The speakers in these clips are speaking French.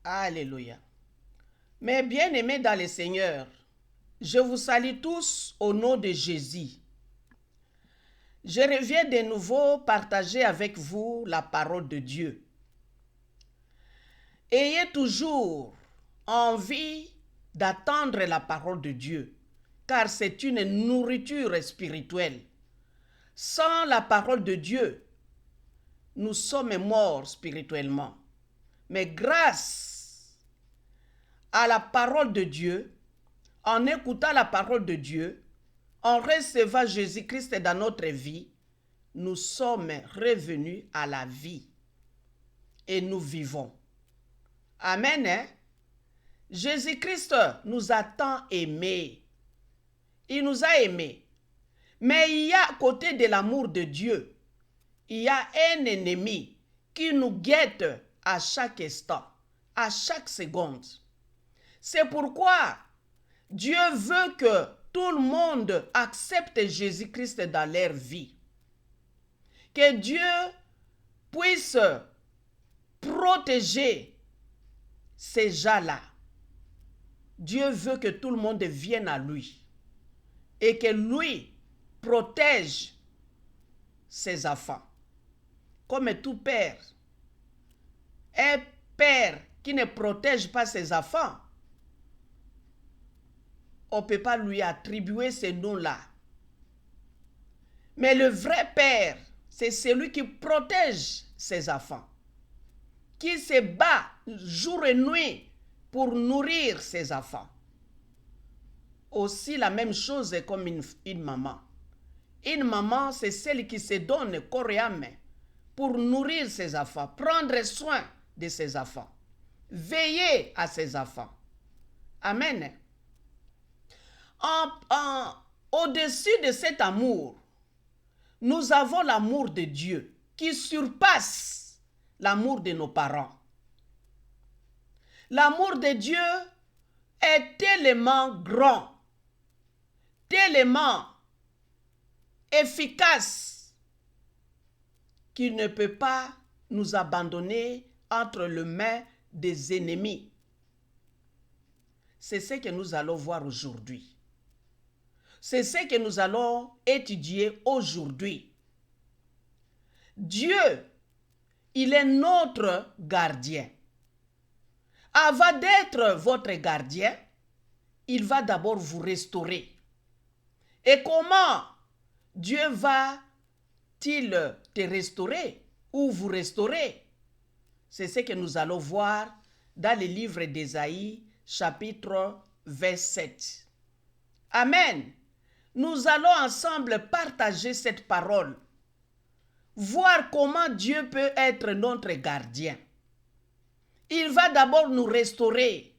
Alléluia. Mes bien-aimés dans le Seigneur, je vous salue tous au nom de Jésus. Je reviens de nouveau partager avec vous la parole de Dieu. Ayez toujours envie d'attendre la parole de Dieu, car c'est une nourriture spirituelle. Sans la parole de Dieu, nous sommes morts spirituellement. Mais grâce à la parole de Dieu, en écoutant la parole de Dieu, en recevant Jésus-Christ dans notre vie, nous sommes revenus à la vie et nous vivons. Amen. Hein? Jésus-Christ nous a tant aimés. Il nous a aimés. Mais il y a à côté de l'amour de Dieu, il y a un ennemi qui nous guette à chaque instant, à chaque seconde. C'est pourquoi Dieu veut que tout le monde accepte Jésus-Christ dans leur vie. Que Dieu puisse protéger ces gens-là. Dieu veut que tout le monde vienne à lui et que lui protège ses enfants. Comme tout père, un père qui ne protège pas ses enfants, on ne peut pas lui attribuer ce nom-là. Mais le vrai père, c'est celui qui protège ses enfants, qui se bat jour et nuit pour nourrir ses enfants. Aussi la même chose est comme une maman. Une maman, c'est celle qui se donne corps et âme pour nourrir ses enfants, prendre soin de ses enfants, veiller à ses enfants. Amen. Au-dessus de cet amour, nous avons l'amour de Dieu qui surpasse l'amour de nos parents. L'amour de Dieu est tellement grand, tellement efficace qu'il ne peut pas nous abandonner entre les mains des ennemis. C'est ce que nous allons voir aujourd'hui. C'est ce que nous allons étudier aujourd'hui. Dieu, il est notre gardien. Avant d'être votre gardien, il va d'abord vous restaurer. Et comment Dieu va-t-il te restaurer ou vous restaurer? C'est ce que nous allons voir dans le livre d'Ésaïe, chapitre 27. Amen. Nous allons ensemble partager cette parole, voir comment Dieu peut être notre gardien. Il va d'abord nous restaurer.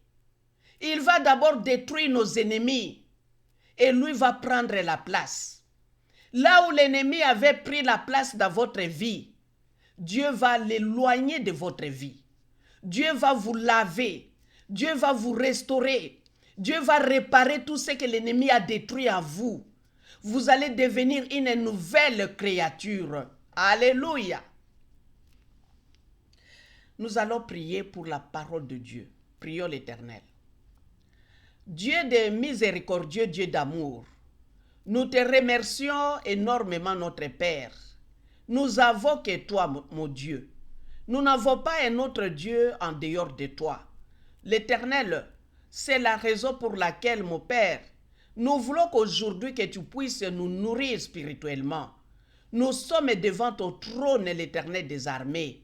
Il va d'abord détruire nos ennemis. Et lui va prendre la place. Là où l'ennemi avait pris la place dans votre vie, Dieu va l'éloigner de votre vie. Dieu va vous laver. Dieu va vous restaurer. Dieu va réparer tout ce que l'ennemi a détruit en vous. Vous allez devenir une nouvelle créature. Alléluia. Nous allons prier pour la parole de Dieu. Prions l'Éternel. Dieu de miséricordieux, Dieu d'amour, nous te remercions énormément, notre Père. Nous avons que toi, mon Dieu. Nous n'avons pas un autre Dieu en dehors de toi. L'Éternel, c'est la raison pour laquelle, mon Père, nous voulons qu'aujourd'hui que tu puisses nous nourrir spirituellement. Nous sommes devant ton trône, l'Éternel des armées.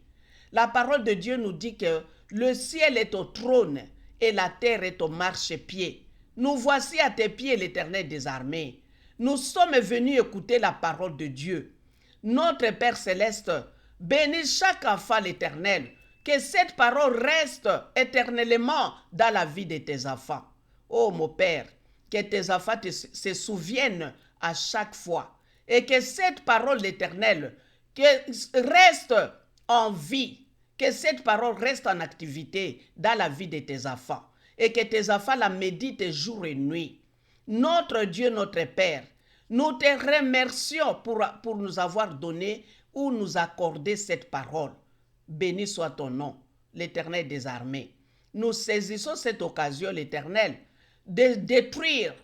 La parole de Dieu nous dit que le ciel est au trône et la terre est au marchepied. Nous voici à tes pieds, l'Éternel des armées. Nous sommes venus écouter la parole de Dieu. Notre Père céleste, bénis chaque enfant, l'Éternel. Que cette parole reste éternellement dans la vie de tes enfants. Oh mon Père, que tes enfants se souviennent à chaque fois. Et que cette parole, l'Éternel, reste en vie. Que cette parole reste en activité dans la vie de tes enfants. Et que tes enfants la méditent jour et nuit. Notre Dieu, notre Père, nous te remercions pour nous avoir donné ou nous accorder cette parole. Béni soit ton nom, l'Éternel des armées. nous saisissons cette occasion, l'Éternel, de détruire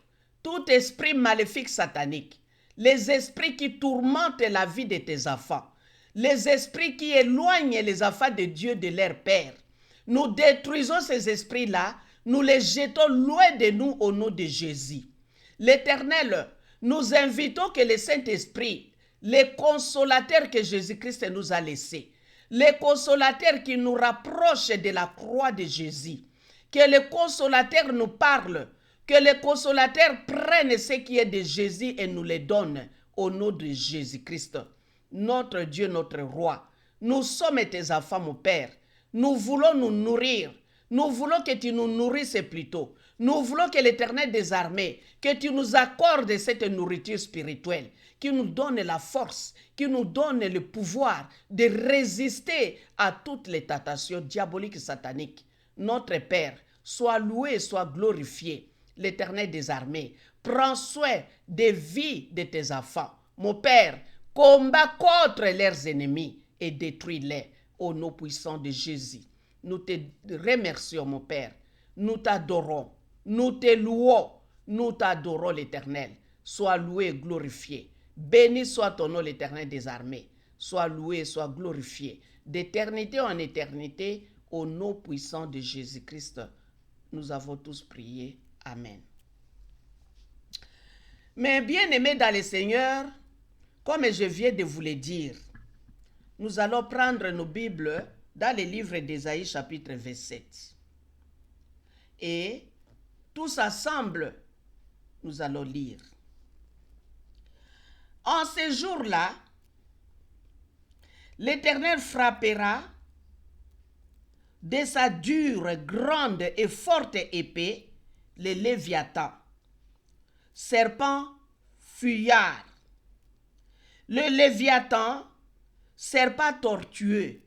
tout esprit maléfique satanique, les esprits qui tourmentent la vie de tes enfants, les esprits qui éloignent les enfants de Dieu de leur Père. Nous détruisons ces esprits-là, nous les jetons loin de nous au nom de Jésus. L'Éternel, nous invitons que le Saint-Esprit, les consolateurs que Jésus-Christ nous a laissés, les consolateurs qui nous rapprochent de la croix de Jésus, que les consolateurs nous parlent, que les consolateurs prennent ce qui est de Jésus et nous les donnent au nom de Jésus-Christ. Notre Dieu, notre roi, nous sommes tes enfants, mon Père. Nous voulons nous nourrir. Nous voulons que tu nous nourrisses plutôt. Nous voulons que l'Éternel des armées, que tu nous accordes cette nourriture spirituelle, qui nous donne la force, qui nous donne le pouvoir de résister à toutes les tentations diaboliques et sataniques. Notre Père, sois loué, sois glorifié. L'Éternel des armées, prends soin des vies de tes enfants. Mon Père, combat contre leurs ennemis et détruis-les au nom puissant de Jésus. Nous te remercions, mon Père. Nous t'adorons. Nous te louons. Nous t'adorons, l'Éternel. Sois loué et glorifié. Béni soit ton nom, l'Éternel des armées. Sois loué, sois glorifié. D'éternité en éternité, au nom puissant de Jésus-Christ, nous avons tous prié. Amen. Mais bien-aimés dans le Seigneur, comme je viens de vous le dire, nous allons prendre nos Bibles dans le livre d'Ésaïe chapitre 27. Et tous ensemble, nous allons lire. En ces jours-là, l'Éternel frappera de sa dure, grande et forte épée le Léviathan, serpent fuyard. Le Léviathan, serpent tortueux,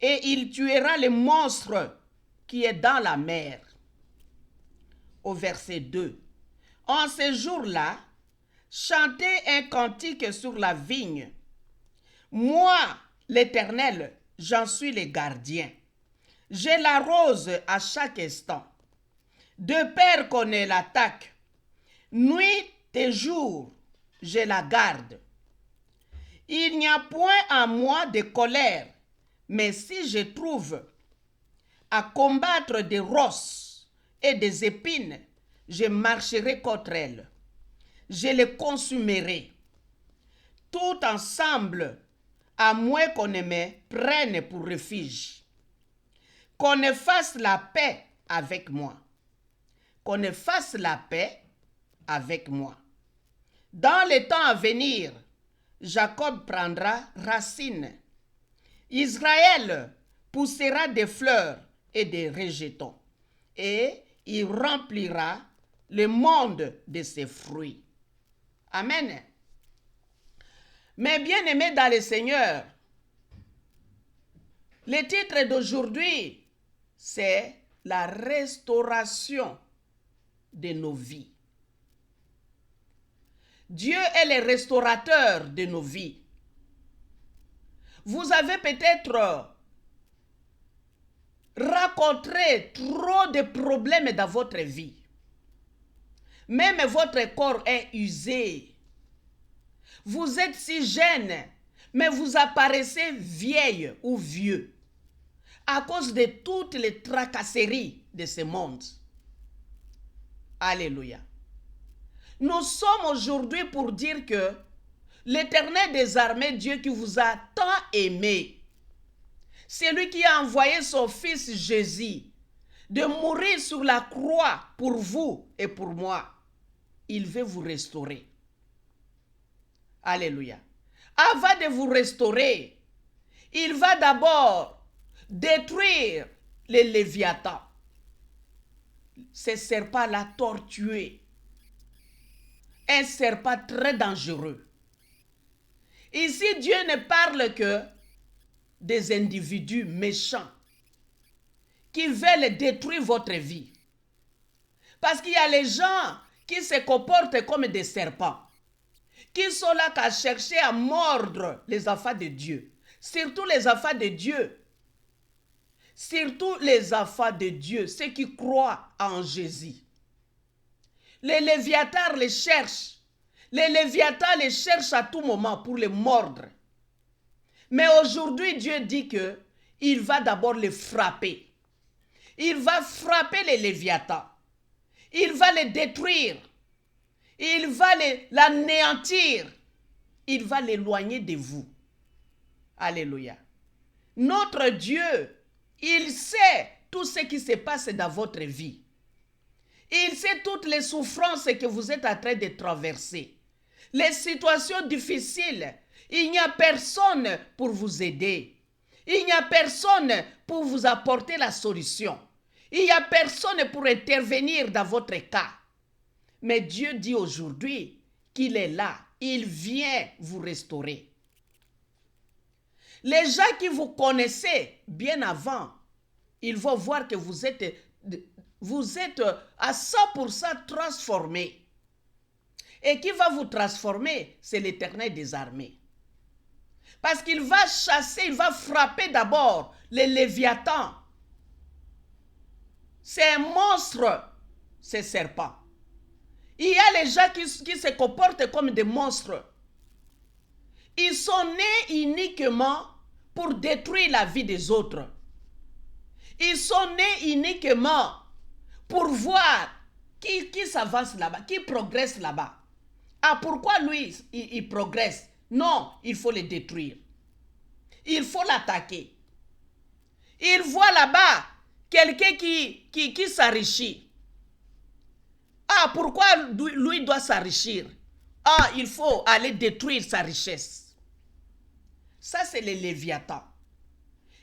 et il tuera le monstre qui est dans la mer. Au verset 2. En ces jours-là, chantez un cantique sur la vigne. Moi, l'Éternel, j'en suis le gardien. Je l'arrose à chaque instant. De peur qu'on ne l'attaque, nuit et jour, je la garde. Il n'y a point en moi de colère, mais si je trouve à combattre des rosses et des épines, je marcherai contre elles. Je les consumerai. Tout ensemble, à moins qu'on ne me prenne pour refuge. Qu'on ne fasse la paix avec moi. Qu'on ne fasse la paix avec moi. Dans les temps à venir, Jacob prendra racine. Israël poussera des fleurs et des rejetons. Et il remplira le monde de ses fruits. Amen. Mais bien aimés dans le Seigneur, le titre d'aujourd'hui, c'est la restauration de nos vies. Dieu est le restaurateur de nos vies. Vous avez peut-être rencontré trop de problèmes dans votre vie. Même votre corps est usé. Vous êtes si jeune, mais vous apparaissez vieille ou vieux à cause de toutes les tracasseries de ce monde. Alléluia. Nous sommes aujourd'hui pour dire que l'Éternel des armées, Dieu qui vous a tant aimé, c'est lui qui a envoyé son fils Jésus de mourir sur la croix pour vous et pour moi. Il veut vous restaurer. Alléluia. Avant de vous restaurer, il va d'abord détruire les Léviathans. Ces serpents-là tortueux. Un serpent très dangereux. Ici, Dieu ne parle que des individus méchants qui veulent détruire votre vie. Parce qu'il y a les gens qui se comportent comme des serpents, qui sont là qu'à chercher à mordre les enfants de Dieu, surtout les enfants de Dieu. surtout les enfants de Dieu, ceux qui croient en Jésus. Les Léviathans les cherchent. Les Léviathans les cherchent à tout moment pour les mordre. Mais aujourd'hui, Dieu dit que il va d'abord les frapper. Il va frapper les Léviathans. Il va les détruire. Il va l'anéantir. Il va l'éloigner de vous. Alléluia. Notre Dieu, il sait tout ce qui se passe dans votre vie. Il sait toutes les souffrances que vous êtes en train de traverser. Les situations difficiles. Il n'y a personne pour vous aider. Il n'y a personne pour vous apporter la solution. Il n'y a personne pour intervenir dans votre cas. Mais Dieu dit aujourd'hui qu'il est là. Il vient vous restaurer. Les gens qui vous connaissaient bien avant, ils vont voir que vous êtes à 100% transformés. Et qui va vous transformer, c'est l'Éternel des armées. Parce qu'il va chasser, il va frapper d'abord les Léviathans. C'est un monstre, ces serpents. Il y a les gens qui se comportent comme des monstres. Ils sont nés uniquement pour détruire la vie des autres. Ils sont nés uniquement pour voir qui s'avance là-bas, qui progresse là-bas. Ah, pourquoi lui, il progresse? Non, il faut le détruire. Il faut l'attaquer. Il voit là-bas quelqu'un qui s'enrichit. Ah, pourquoi lui doit s'enrichir? Ah, il faut aller détruire sa richesse. Ça, c'est les Léviathans.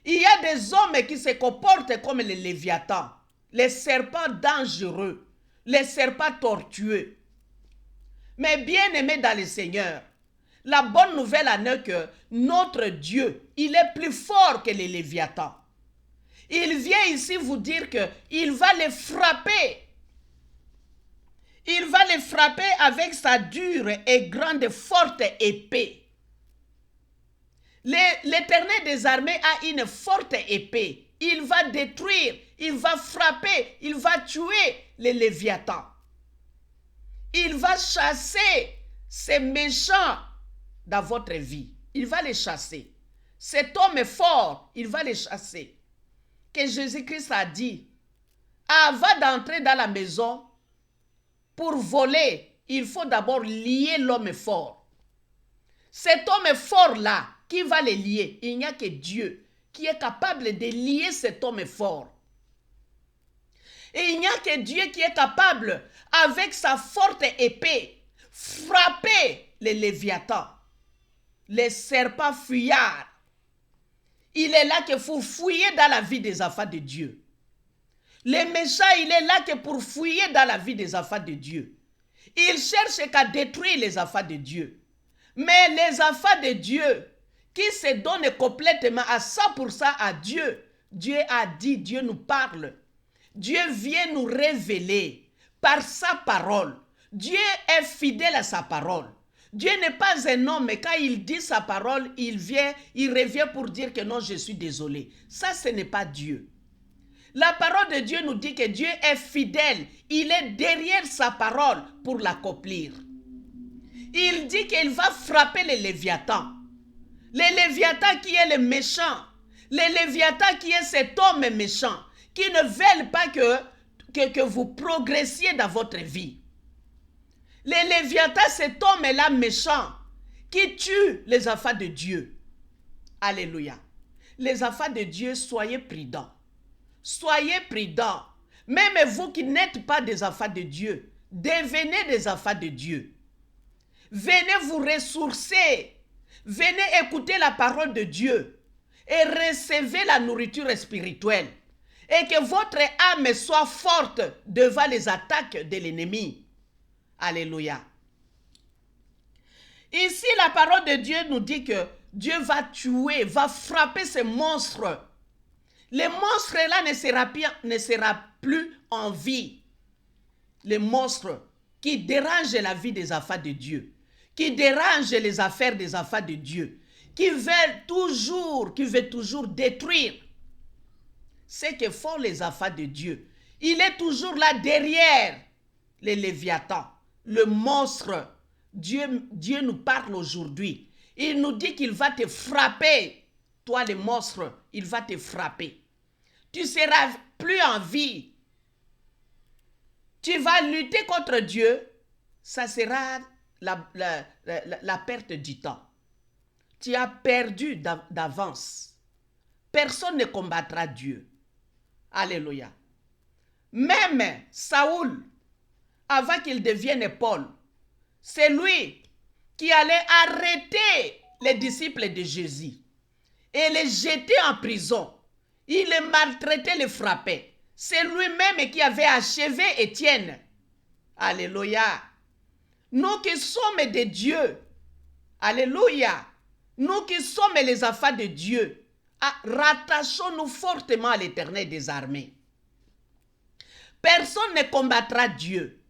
Il y a des hommes qui se comportent comme les Léviathans, les serpents dangereux, les serpents tortueux. Mais bien aimés dans le Seigneur, la bonne nouvelle en est que notre Dieu, il est plus fort que les Léviathans. Il vient ici vous dire qu'il va les frapper. Il va les frapper avec sa dure et grande forte épée. L'Éternel des armées a une forte épée. Il va détruire, il va frapper, il va tuer les Léviathans. Il va chasser ces méchants dans votre vie. Il va les chasser. Cet homme est fort, il va les chasser. Que Jésus-Christ a dit, avant d'entrer dans la maison, pour voler, il faut d'abord lier l'homme fort. Cet homme fort-là, qui va les lier? Il n'y a que Dieu qui est capable de lier cet homme fort. Et il n'y a que Dieu qui est capable, avec sa forte épée, frapper les Léviathans, les serpents fuyards. Il est là que pour fouiller dans la vie des enfants de Dieu. Les méchants, il est là que pour fouiller dans la vie des enfants de Dieu. Il cherche qu'à détruire les enfants de Dieu. Mais les enfants de Dieu, qui se donnent complètement à 100% à Dieu, Dieu a dit, Dieu nous parle. Dieu vient nous révéler par sa parole. Dieu est fidèle à sa parole. Dieu n'est pas un homme, mais quand il dit sa parole, il revient pour dire que non, je suis désolé. Ça, ce n'est pas Dieu. La parole de Dieu nous dit que Dieu est fidèle. Il est derrière sa parole pour l'accomplir. Il dit qu'il va frapper les Léviathans. Les Léviathans qui est le méchant. Les Léviathans qui est cet homme méchant. Qui ne veulent pas que vous progressiez dans votre vie. Les Léviathans, cet homme-là méchant. Qui tue les enfants de Dieu. Alléluia. Les enfants de Dieu, soyez prudents. Soyez prudents. Même vous qui n'êtes pas des enfants de Dieu, devenez des enfants de Dieu. Venez vous ressourcer. Venez écouter la parole de Dieu. Et recevez la nourriture spirituelle. Et que votre âme soit forte devant les attaques de l'ennemi. Alléluia. Ici, la parole de Dieu nous dit que Dieu va tuer, va frapper ces monstres. Les monstres-là ne sera plus en vie. Les monstres qui dérangent la vie des enfants de Dieu, qui dérangent les affaires des enfants de Dieu, qui veulent toujours détruire. ce que font les enfants de Dieu. Il est toujours là derrière les Léviathans, le monstre. Dieu nous parle aujourd'hui. Il nous dit qu'il va te frapper. Toi, le monstre, il va te frapper. Tu seras plus en vie. Tu vas lutter contre Dieu. Ça sera la perte du temps. Tu as perdu d'avance. Personne ne combattra Dieu. Alléluia. Même Saoul, avant qu'il devienne Paul, c'est lui qui allait arrêter les disciples de Jésus et les jeter en prison. Il les maltraitait, les frappait. C'est lui-même qui avait achevé Étienne. Alléluia. Nous qui sommes de Dieu. Alléluia. Nous qui sommes les enfants de Dieu. Rattachons-nous fortement à l'Éternel des armées. Personne ne combattra Dieu.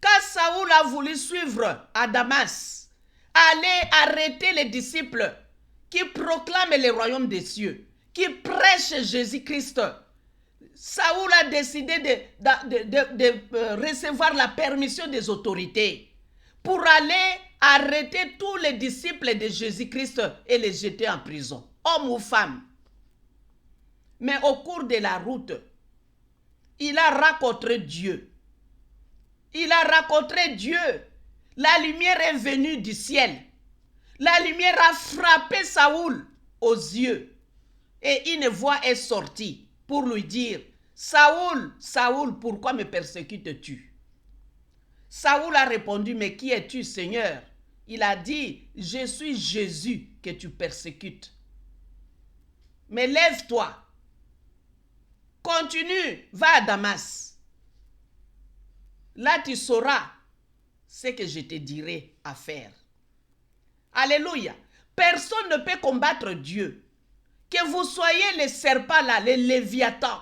Quand Saoul a voulu suivre à Damas, aller arrêter les disciples qui proclament le royaume des cieux, qui prêchent Jésus-Christ, Saoul a décidé de recevoir la permission des autorités pour aller arrêter tous les disciples de Jésus-Christ et les jeter en prison, hommes ou femmes. Mais au cours de la route, il a rencontré Dieu. Il a rencontré Dieu. La lumière est venue du ciel. La lumière a frappé Saoul aux yeux. Et une voix est sortie pour lui dire, Saoul, Saoul, pourquoi me persécutes-tu? Saoul a répondu, mais qui es-tu, Seigneur? Il a dit, je suis Jésus que tu persécutes. Mais lève-toi. Continue, va à Damas. Là, tu sauras ce que je te dirai à faire. Alléluia. Personne ne peut combattre Dieu. Que vous soyez les serpents là, les léviathans.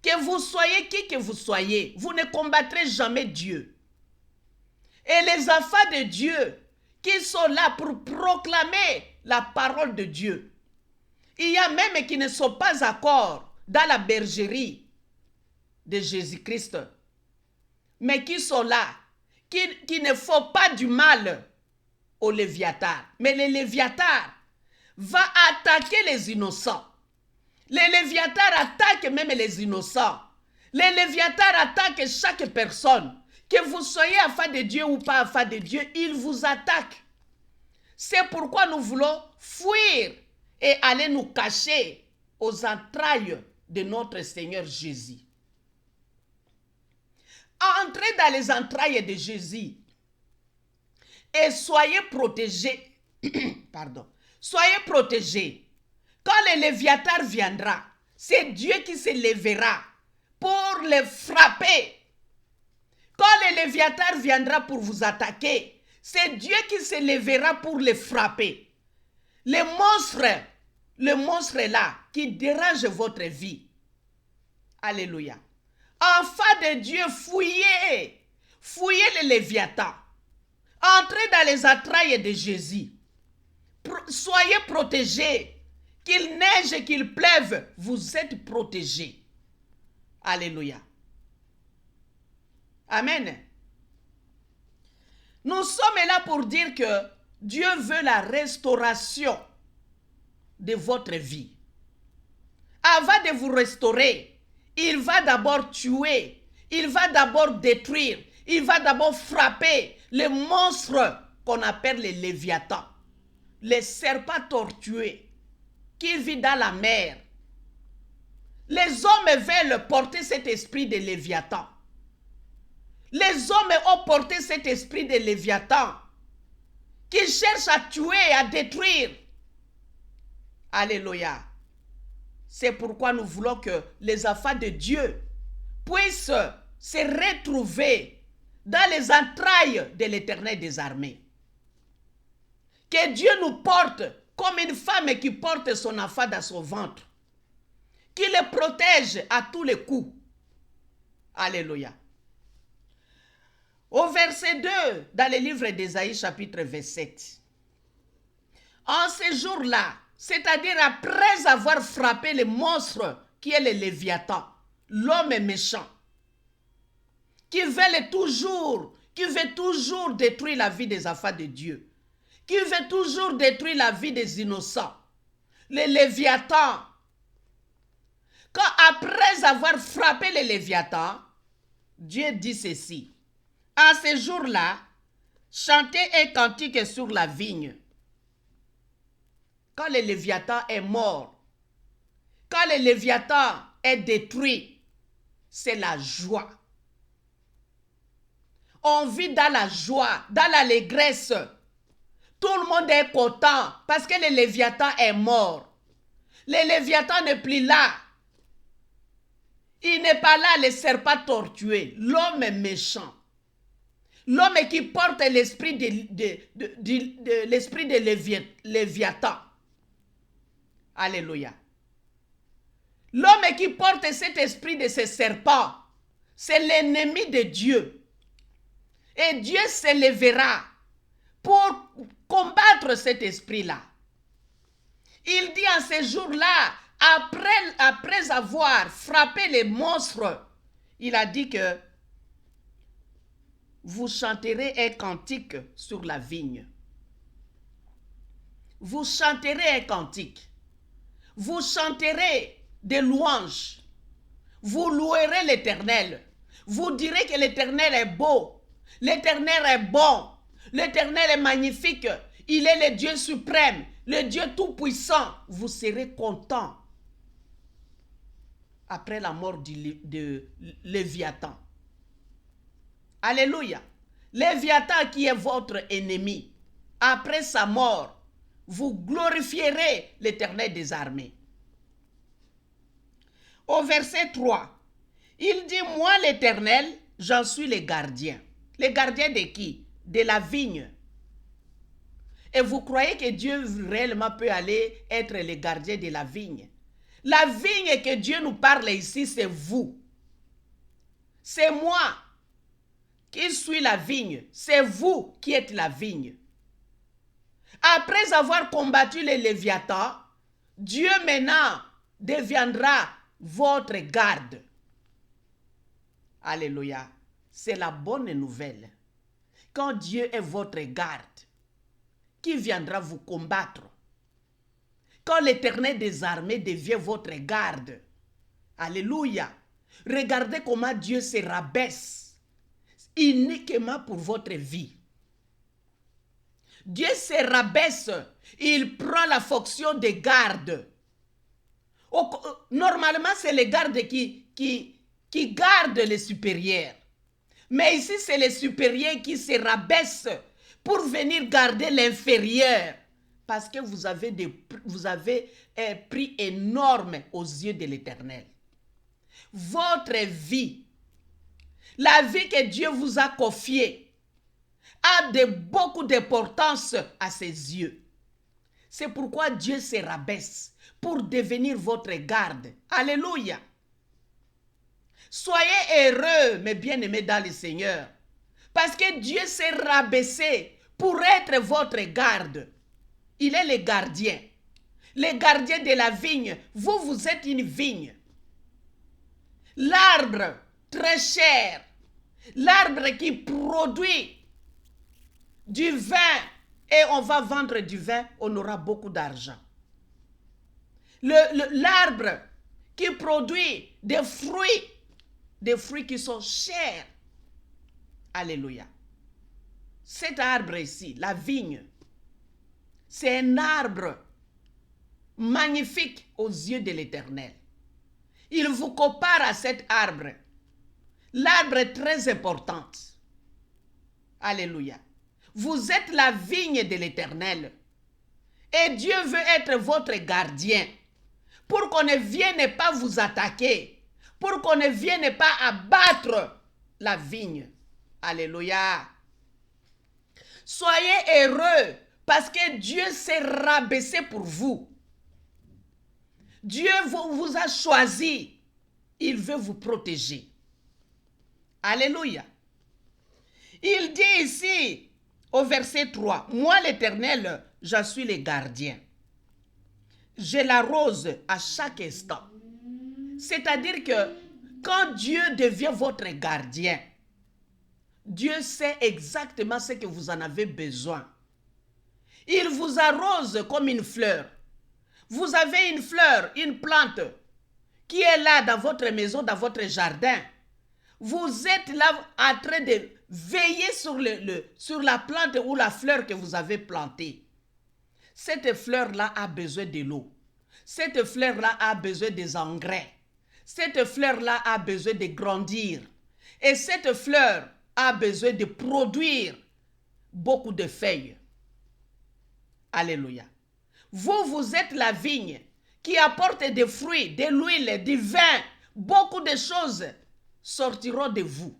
Que vous soyez qui que vous soyez, vous ne combattrez jamais Dieu. Et les enfants de Dieu qui sont là pour proclamer la parole de Dieu. Il y a même qui ne sont pas encore dans la bergerie de Jésus-Christ, mais qui sont là, qui ne font pas du mal aux Léviathans. Mais les Léviathans vont attaquer les innocents. Les Léviathans attaquent même les innocents. Les Léviathans attaquent chaque personne. Que vous soyez enfant de Dieu ou pas enfant de Dieu, ils vous attaquent. C'est pourquoi nous voulons fuir et aller nous cacher aux entrailles de notre Seigneur Jésus. Entrez dans les entrailles de Jésus et soyez protégés. Pardon. Soyez protégés. Quand le Léviathan viendra, c'est Dieu qui se lèvera pour les frapper. Quand le Léviathan viendra pour vous attaquer, c'est Dieu qui se lèvera pour les frapper. Le monstre est là qui dérange votre vie. Alléluia. Enfants de Dieu, fouillez les Léviathans. Entrez dans les entrailles de Jésus. Soyez protégés. Qu'il neige, qu'il pleuve, vous êtes protégés. Alléluia. Amen. Nous sommes là pour dire que Dieu veut la restauration de votre vie. Avant de vous restaurer, il va d'abord tuer, il va d'abord détruire, il va d'abord frapper les monstres qu'on appelle les Léviathans, les serpents tortueux qui vivent dans la mer. Les hommes veulent porter cet esprit de Léviathan. Les hommes ont porté cet esprit de Léviathan qui cherche à tuer, à détruire. Alléluia. C'est pourquoi nous voulons que les enfants de Dieu puissent se retrouver dans les entrailles de l'Éternel des armées. Que Dieu nous porte comme une femme qui porte son enfant dans son ventre. Qui le protège à tous les coups. Alléluia. Au verset 2, dans le livre d'Ésaïe chapitre 27. En ce jour-là, C'est-à-dire après avoir frappé le monstre qui est le Léviathan, l'homme est méchant, qui veut toujours détruire la vie des enfants de Dieu, qui veut toujours détruire la vie des innocents. Le Léviathan, quand après avoir frappé le Léviathan, Dieu dit ceci: en ce jour-là, chantez un cantique sur la vigne. Quand le Léviathan est mort, quand le Léviathan est détruit, c'est la joie. On vit dans la joie, dans l'allégresse. Tout le monde est content parce que le Léviathan est mort. Le Léviathan n'est plus là. Il n'est pas là, le serpent tortué. L'homme est méchant. L'homme qui porte l'esprit de Léviathan. Alléluia. L'homme qui porte cet esprit de ce serpent, c'est l'ennemi de Dieu. Et Dieu s'élèvera pour combattre cet esprit-là. Il dit en ce jour-là, après avoir frappé les monstres, il a dit que vous chanterez un cantique sur la vigne. Vous chanterez un cantique. Vous chanterez des louanges. Vous louerez l'Éternel. Vous direz que l'Éternel est beau. L'Éternel est bon. L'Éternel est magnifique. Il est le Dieu suprême, le Dieu tout-puissant. Vous serez content après la mort de Léviathan. Alléluia. Léviathan qui est votre ennemi, après sa mort, vous glorifierez l'Éternel des armées. Au verset 3, il dit: moi l'Éternel, j'en suis le gardien. Le gardien de qui? De la vigne. Et vous croyez que Dieu réellement peut aller être le gardien de la vigne? La vigne que Dieu nous parle ici, c'est vous. C'est moi qui suis la vigne. C'est vous qui êtes la vigne. Après avoir combattu les Léviathans, Dieu maintenant deviendra votre garde. Alléluia. C'est la bonne nouvelle. Quand Dieu est votre garde, qui viendra vous combattre? Quand l'Éternel des armées devient votre garde. Alléluia. Regardez comment Dieu se rabaisse uniquement pour votre vie. Dieu se rabaisse. Il prend la fonction de garde. Normalement, c'est les gardes qui gardent les supérieurs. Mais ici, c'est les supérieurs qui se rabaissent pour venir garder l'inférieur. Parce que vous avez un prix énorme aux yeux de l'Éternel. Votre vie, la vie que Dieu vous a confiée, a beaucoup d'importance à ses yeux. C'est pourquoi Dieu se rabaisse pour devenir votre garde. Alléluia. Soyez heureux, mes bien-aimés dans le Seigneur, parce que Dieu s'est rabaissé pour être votre garde. Il est le gardien de la vigne. Vous, vous êtes une vigne. L'arbre très cher, l'arbre qui produit du vin, et on va vendre du vin, on aura beaucoup d'argent. L'arbre qui produit des fruits qui sont chers. Alléluia. Cet arbre ici, la vigne, c'est un arbre magnifique aux yeux de l'Éternel. Il vous compare à cet arbre. L'arbre est très important. Alléluia. Vous êtes la vigne de l'Éternel. Et Dieu veut être votre gardien. Pour qu'on ne vienne pas vous attaquer. Pour qu'on ne vienne pas abattre la vigne. Alléluia. Soyez heureux parce que Dieu s'est rabaissé pour vous. Dieu vous a choisi. Il veut vous protéger. Alléluia. Il dit ici, au verset 3, moi l'Éternel, je suis le gardien. je l'arrose à chaque instant. C'est-à-dire que quand Dieu devient votre gardien, Dieu sait exactement ce que vous en avez besoin. Il vous arrose comme une fleur. Vous avez une fleur, une plante qui est là dans votre maison, dans votre jardin. Vous êtes là en train de veiller sur la plante ou la fleur que vous avez plantée. Cette fleur-là a besoin de l'eau. Cette fleur-là a besoin des engrais. Cette fleur-là a besoin de grandir. Et cette fleur a besoin de produire beaucoup de feuilles. Alléluia. Vous, vous êtes la vigne qui apporte des fruits, de l'huile, du vin. Beaucoup de choses sortiront de vous.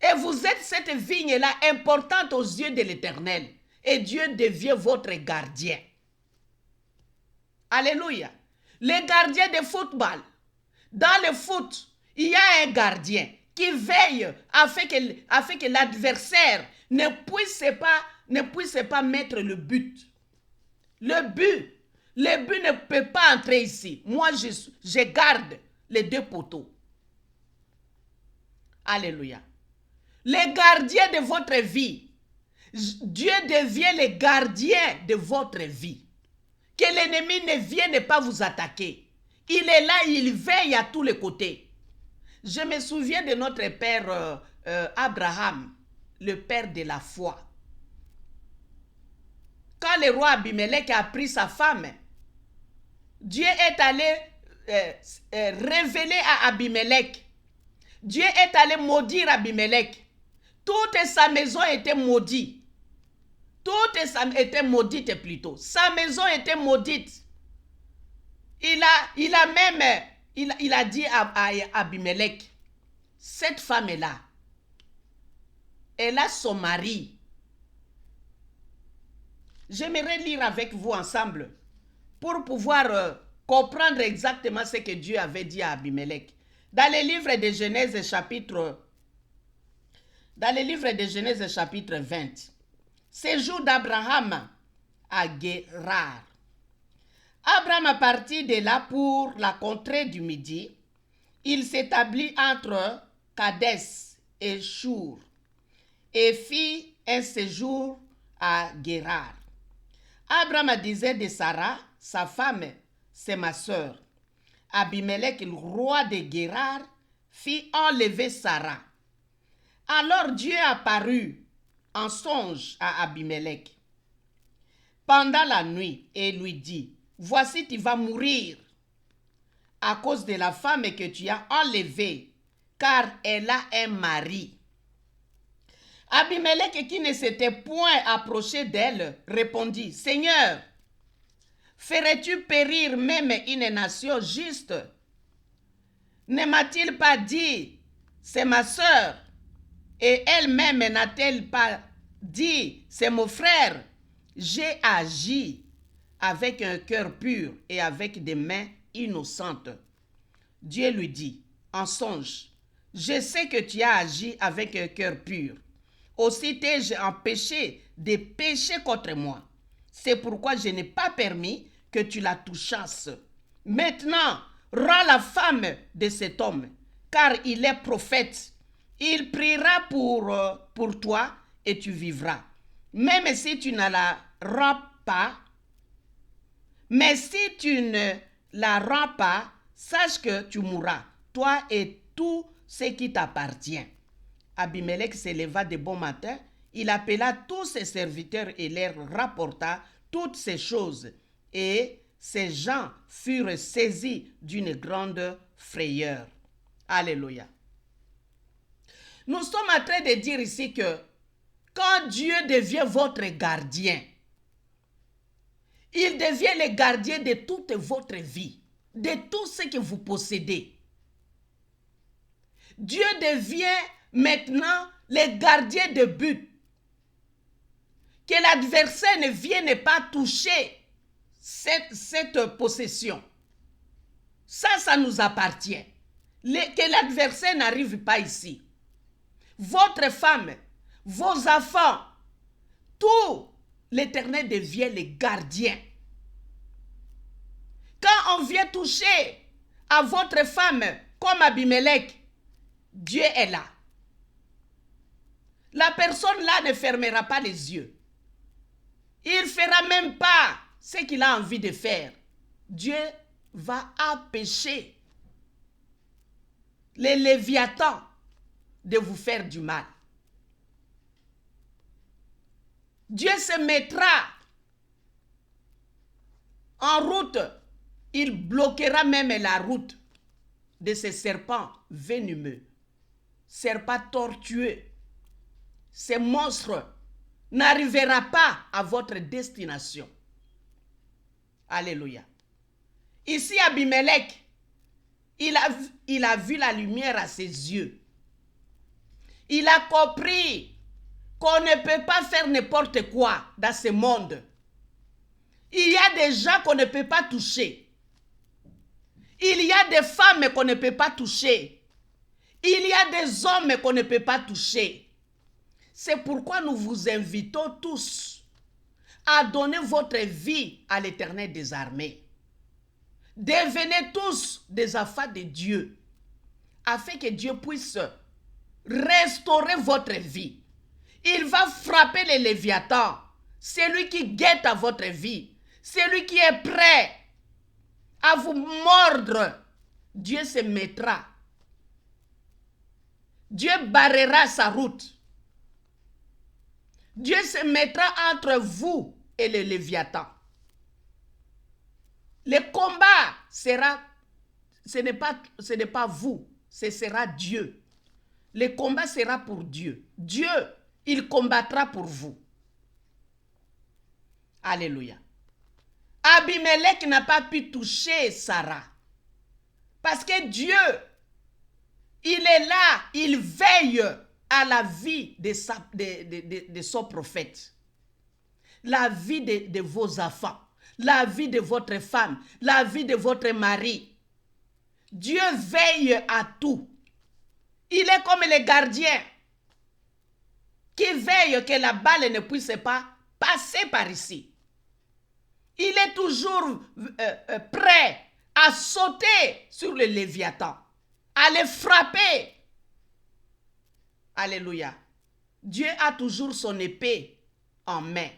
Et vous êtes cette vigne-là importante aux yeux de l'Éternel. Et Dieu devient votre gardien. Alléluia. Les gardiens de football. Dans le foot, il y a un gardien qui veille afin que l'adversaire ne puisse pas mettre le but. Le but ne peut pas entrer ici. Moi, je garde les deux poteaux. Alléluia. Les gardiens de votre vie. Dieu devient le gardien de votre vie. Que l'ennemi ne vienne pas vous attaquer. Il est là, il veille à tous les côtés. Je me souviens de notre père Abraham, le père de la foi. Quand le roi Abimelech a pris sa femme, Dieu est allé révéler à Abimelech. Dieu est allé maudire Abimelech. Toute sa maison était maudite. Était maudite plutôt. Sa maison était maudite. Il a dit à Abimelech, cette femme-là, elle a son mari. J'aimerais lire avec vous ensemble pour pouvoir comprendre exactement ce que Dieu avait dit à Abimelech. Dans le livre de Genèse chapitre 20, séjour d'Abraham à Guérar. Abraham partit de là pour la contrée du Midi. Il s'établit entre Kadès et Shur et fit un séjour à Guérar. Abraham disait de Sarah, sa femme, c'est ma sœur. Abimelech, le roi de Guérar, fit enlever Sarah. Alors Dieu apparut en songe à Abimelech pendant la nuit et lui dit, voici tu vas mourir à cause de la femme que tu as enlevée, car elle a un mari. Abimelech, qui ne s'était point approché d'elle, répondit, Seigneur, ferais-tu périr même une nation juste? Ne m'a-t-il pas dit, c'est ma sœur? Et elle-même n'a-t-elle pas dit, c'est mon frère? J'ai agi avec un cœur pur et avec des mains innocentes. Dieu lui dit, en songe, je sais que tu as agi avec un cœur pur. Aussi t'ai-je empêché de pécher contre moi. C'est pourquoi je n'ai pas permis que tu la touchasses. Maintenant, rends la femme de cet homme, car il est prophète. Il priera pour toi et tu vivras. Même si tu ne la rends pas, mais si tu ne la rends pas, sache que tu mourras, toi et tout ce qui t'appartient. Abimelech se leva de bon matin, il appela tous ses serviteurs et leur rapporta toutes ces choses. Et ces gens furent saisis d'une grande frayeur. Alléluia. Nous sommes en train de dire ici que quand Dieu devient votre gardien, il devient le gardien de toute votre vie, de tout ce que vous possédez. Dieu devient maintenant le gardien de but. Que l'adversaire ne vienne pas toucher cette possession. Ça nous appartient. Que l'adversaire n'arrive pas ici. Votre femme, vos enfants, tout, l'Éternel devient le gardien. Quand on vient toucher à votre femme comme Abimelech, Dieu est là. La personne là ne fermera pas les yeux. Il ne fera même pas ce qu'il a envie de faire. Dieu va empêcher les Léviathans de vous faire du mal. Dieu se mettra en route. Il bloquera même la route de ces serpents venimeux, serpents tortueux. Ces monstres n'arrivera pas à votre destination. Alléluia. Ici, Abimelech, il a vu la lumière à ses yeux. Il a compris qu'on ne peut pas faire n'importe quoi dans ce monde. Il y a des gens qu'on ne peut pas toucher. Il y a des femmes qu'on ne peut pas toucher. Il y a des hommes qu'on ne peut pas toucher. C'est pourquoi nous vous invitons tous à donner votre vie à l'Éternel des armées. Devenez tous des enfants de Dieu, afin que Dieu puisse restaurer votre vie. Il va frapper les Léviathans, celui qui guette à votre vie, celui qui est prêt à vous mordre. Dieu se mettra. Dieu barrera sa route. Dieu se mettra entre vous et le Léviathan. Le combat sera, ce n'est pas vous, ce sera Dieu. Le combat sera pour Dieu. Dieu, il combattra pour vous. Alléluia. Abimelech n'a pas pu toucher Sarah. Parce que Dieu, il est là, il veille à la vie de son prophète. La vie de vos enfants. La vie de votre femme. La vie de votre mari. Dieu veille à tout. Il est comme les gardiens qui veillent que la balle ne puisse pas passer par ici. Il est toujours prêt à sauter sur le Léviathan, à le frapper. Alléluia. Dieu a toujours son épée en main.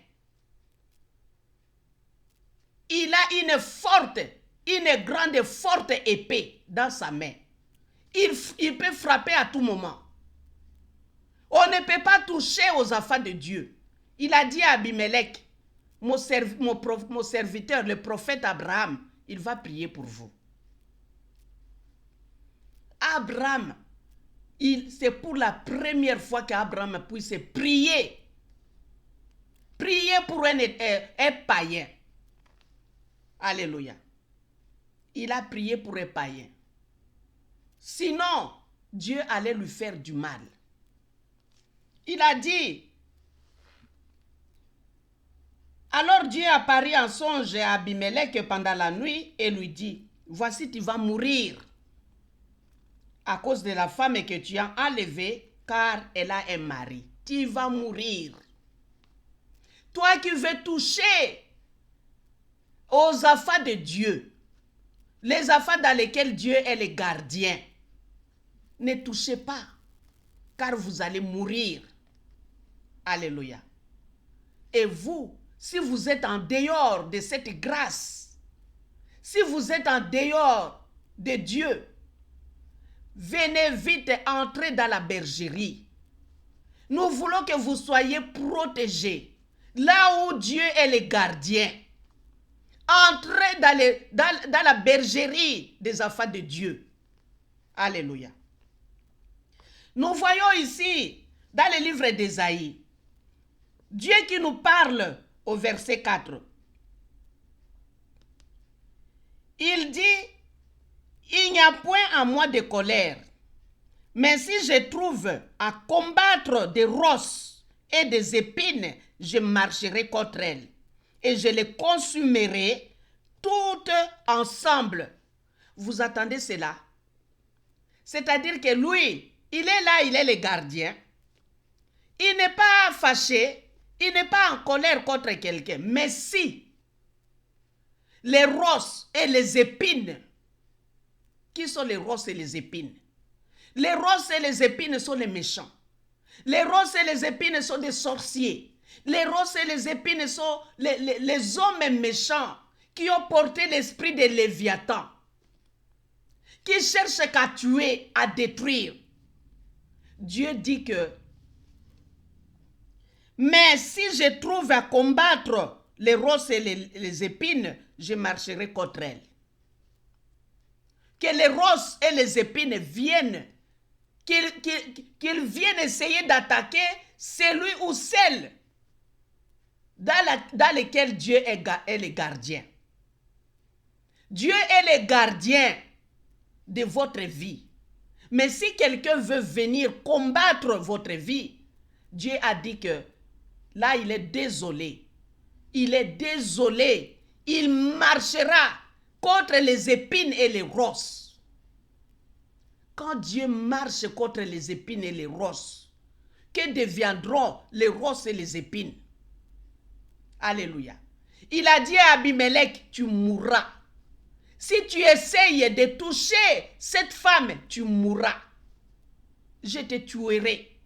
Il a une grande et forte épée dans sa main. Il peut frapper à tout moment. On ne peut pas toucher aux enfants de Dieu. Il a dit à Abimelech, mon serviteur, le prophète Abraham, il va prier pour vous. Abraham, c'est pour la première fois qu'Abraham puisse prier. Prier pour un païen. Alléluia. Il a prié pour un païen. Sinon, Dieu allait lui faire du mal. Il a dit, alors Dieu apparut en songe à Abimelech pendant la nuit et lui dit, voici tu vas mourir à cause de la femme que tu as enlevée, car elle a un mari. Tu vas mourir. Toi qui veux toucher aux enfants de Dieu, les enfants dans lesquels Dieu est le gardien, ne touchez pas, car vous allez mourir. Alléluia. Et vous, si vous êtes en dehors de cette grâce, si vous êtes en dehors de Dieu, venez vite entrer dans la bergerie. Nous voulons que vous soyez protégés. Là où Dieu est le gardien. Entrez dans la bergerie des enfants de Dieu. Alléluia. Nous voyons ici, dans le livre d'Ésaïe, Dieu qui nous parle au verset 4. Il dit, il n'y a point en moi de colère, mais si je trouve à combattre des rosses et des épines, je marcherai contre elles et je les consumerai toutes ensemble. Vous attendez cela? C'est-à-dire que lui, il est là, il est le gardien. Il n'est pas fâché, il n'est pas en colère contre quelqu'un. Mais si les roses et les épines. Qui sont les roses et les épines? Les roses et les épines sont les méchants. Les roses et les épines sont des sorciers. Les roses et les épines sont les hommes méchants qui ont porté l'esprit de Léviathan, qui cherchent qu'à tuer, à détruire. Dieu dit que, mais si je trouve à combattre les roses et les épines, je marcherai contre elles. Que les roses et les épines viennent, qu'ils viennent essayer d'attaquer celui ou celle dans lequel Dieu est le gardien. Dieu est le gardien de votre vie. Mais si quelqu'un veut venir combattre votre vie, Dieu a dit que là, il est désolé. Il est désolé. Il marchera contre les épines et les roses. Quand Dieu marche contre les épines et les roses, que deviendront les roses et les épines? Alléluia. Il a dit à Abimelech, tu mourras. Si tu essayes de toucher cette femme, tu mourras. Je te tuerai.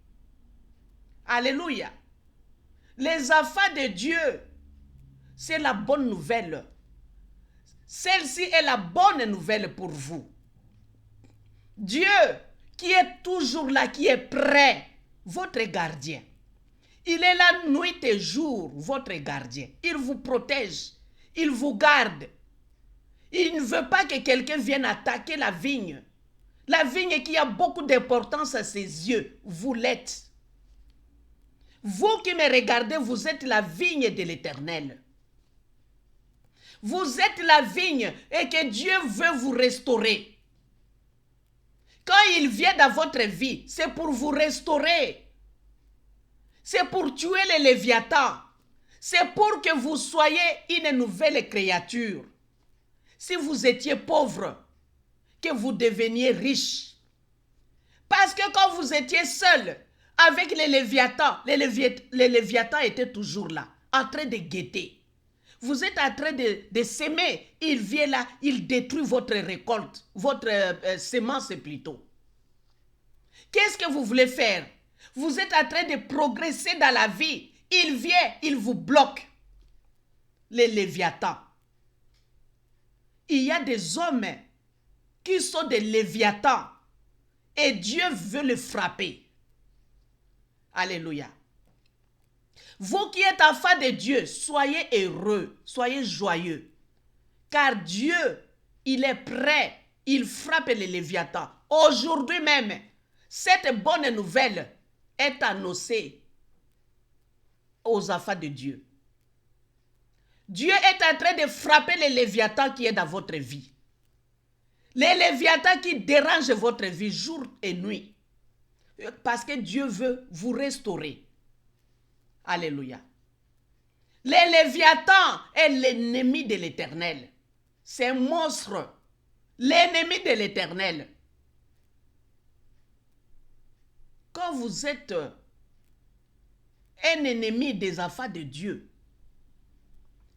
Alléluia. Les enfants de Dieu, c'est la bonne nouvelle. Celle-ci est la bonne nouvelle pour vous. Dieu qui est toujours là, qui est prêt, votre gardien. Il est là nuit et jour, votre gardien. Il vous protège, il vous garde. Il ne veut pas que quelqu'un vienne attaquer la vigne. La vigne qui a beaucoup d'importance à ses yeux, vous l'êtes. Vous qui me regardez, vous êtes la vigne de l'Éternel. Vous êtes la vigne et que Dieu veut vous restaurer. Quand il vient dans votre vie, c'est pour vous restaurer. C'est pour tuer les Léviathans. C'est pour que vous soyez une nouvelle créature. Si vous étiez pauvre, que vous deveniez riche. Parce que quand vous étiez seul, avec les Léviathans, les Léviathans étaient toujours là, en train de guetter. Vous êtes en train de s'aimer, il vient là, il détruit votre récolte, votre semence plutôt. Qu'est-ce que vous voulez faire? Vous êtes en train de progresser dans la vie, il vient, il vous bloque. Les Léviathans. Il y a des hommes qui sont des Léviathans et Dieu veut les frapper. Alléluia. Vous qui êtes enfants de Dieu, soyez heureux, soyez joyeux. Car Dieu, il est prêt, il frappe les Léviathans. Aujourd'hui même, cette bonne nouvelle est annoncée aux enfants de Dieu. Dieu est en train de frapper les Léviathans qui est dans votre vie. Les Léviathans qui dérangent votre vie jour et nuit. Parce que Dieu veut vous restaurer. Alléluia. Les Léviathans est l'ennemi de l'Éternel. C'est un monstre. L'ennemi de l'Éternel. Quand vous êtes un ennemi des enfants de Dieu,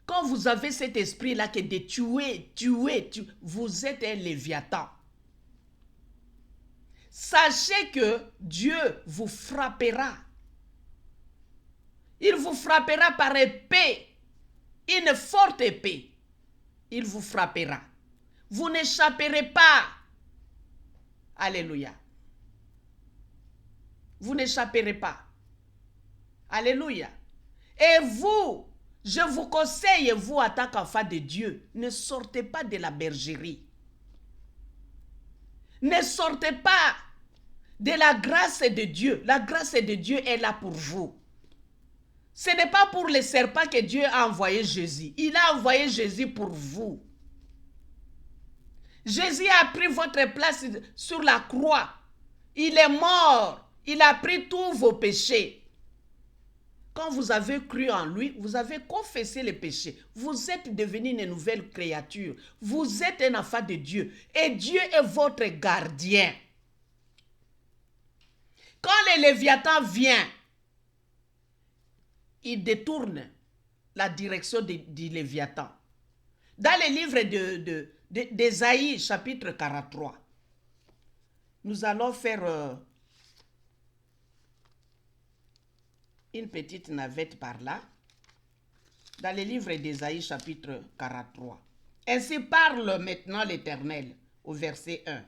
quand vous avez cet esprit-là que de tuer, vous êtes un Léviathan. Sachez que Dieu vous frappera. Il vous frappera par épée, une forte épée. Il vous frappera. Vous n'échapperez pas. Alléluia. Vous n'échapperez pas. Alléluia. Et vous, je vous conseille, vous, en tant qu'enfant de Dieu, ne sortez pas de la bergerie. Ne sortez pas de la grâce de Dieu. La grâce de Dieu est là pour vous. Ce n'est pas pour les serpents que Dieu a envoyé Jésus. Il a envoyé Jésus pour vous. Jésus a pris votre place sur la croix. Il est mort. Il a pris tous vos péchés. Quand vous avez cru en lui, vous avez confessé les péchés. Vous êtes devenu une nouvelle créature. Vous êtes un enfant de Dieu. Et Dieu est votre gardien. Quand le Léviathan vient, il détourne la direction du Léviathan. Dans le livre d'Ésaïe, chapitre 43, nous allons faire une petite navette par là. Dans le livre d'Ésaïe, chapitre 43. Ainsi parle maintenant l'Éternel, au verset 1.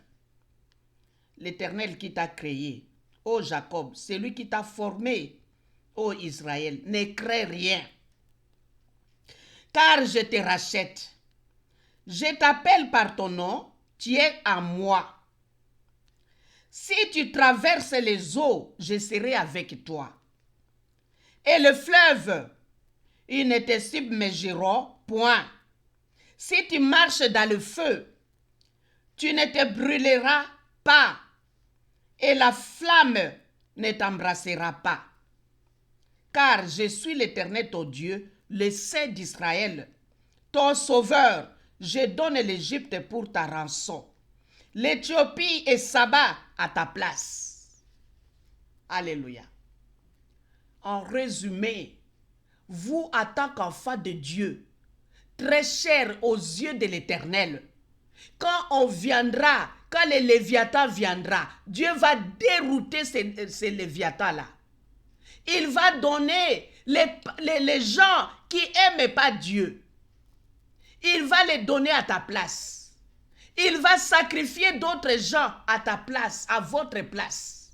L'Éternel qui t'a créé, ô Jacob, celui qui t'a formé, ô Israël, ne crains rien. Car je te rachète. Je t'appelle par ton nom, tu es à moi. Si tu traverses les eaux, je serai avec toi. Et le fleuve, ils ne te submergeront point. Si tu marches dans le feu, tu ne te brûleras pas, et la flamme ne t'embrassera pas. Car je suis l'Éternel ton Dieu, le Saint d'Israël, ton sauveur. Je donne l'Égypte pour ta rançon, l'Éthiopie et Saba à ta place. Alléluia. En résumé, vous, en tant qu'enfant de Dieu, très cher aux yeux de l'Éternel, quand on viendra, quand le Léviathan viendra, Dieu va dérouter ces Léviathans-là. Il va donner les gens qui n'aiment pas Dieu. Il va les donner à ta place. Il va sacrifier d'autres gens à ta place, à votre place.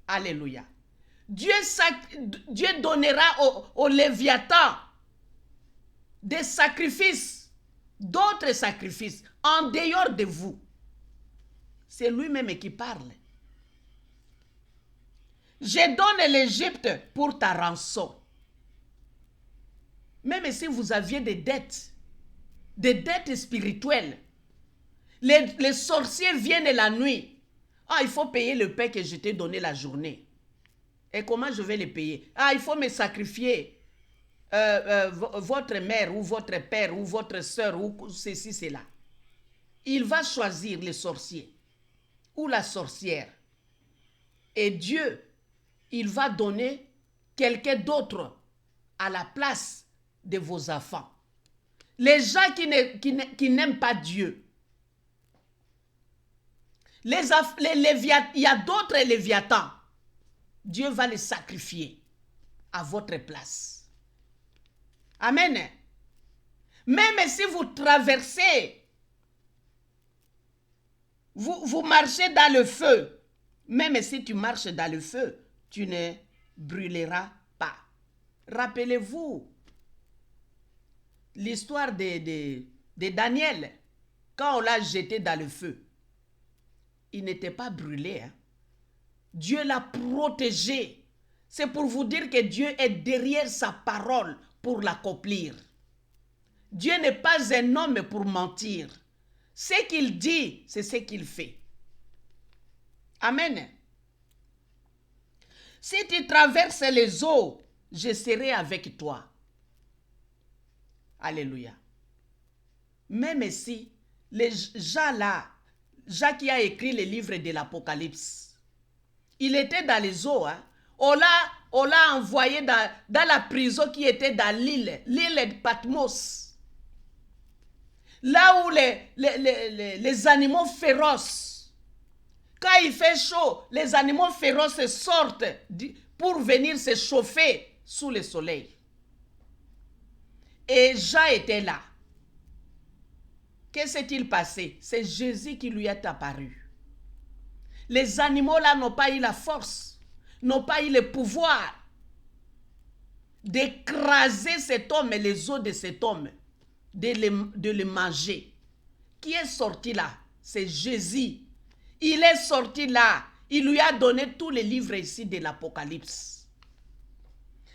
Alléluia. Dieu donnera aux Léviathans des sacrifices, d'autres sacrifices, en dehors de vous. C'est lui-même qui parle. Je donne l'Égypte pour ta rançon. Même si vous aviez des dettes spirituelles, les sorciers viennent la nuit. Ah, il faut payer le pain que je t'ai donné la journée. Et comment je vais les payer? Ah, il faut me sacrifier votre mère ou votre père ou votre soeur ou ceci, cela. Il va choisir le sorcier ou la sorcière. Et Dieu, il va donner quelqu'un d'autre à la place de vos enfants. Les gens qui n'aiment pas Dieu. Il y a d'autres Léviathans. Dieu va les sacrifier à votre place. Amen. Même si vous traversez, vous marchez dans le feu, même si tu marches dans le feu, tu ne brûleras pas. Rappelez-vous l'histoire de Daniel, quand on l'a jeté dans le feu. Il n'était pas brûlé. Hein? Dieu l'a protégé. C'est pour vous dire que Dieu est derrière sa parole pour l'accomplir. Dieu n'est pas un homme pour mentir. Ce qu'il dit, c'est ce qu'il fait. Amen. Si tu traverses les eaux, je serai avec toi. Alléluia. Même si les gens là, Jacques qui a écrit le livre de l'Apocalypse, il était dans les eaux. Hein? On l'a envoyé dans la prison qui était dans l'île de Patmos. Là où les animaux féroces, quand il fait chaud, les animaux féroces sortent pour venir se chauffer sous le soleil. Et Jean était là. Que s'est-il passé? C'est Jésus qui lui est apparu. Les animaux là n'ont pas eu la force, n'ont pas eu le pouvoir d'écraser cet homme et les os de cet homme, de le manger. Qui est sorti là? C'est Jésus. Il est sorti là. Il lui a donné tous les livres ici de l'Apocalypse.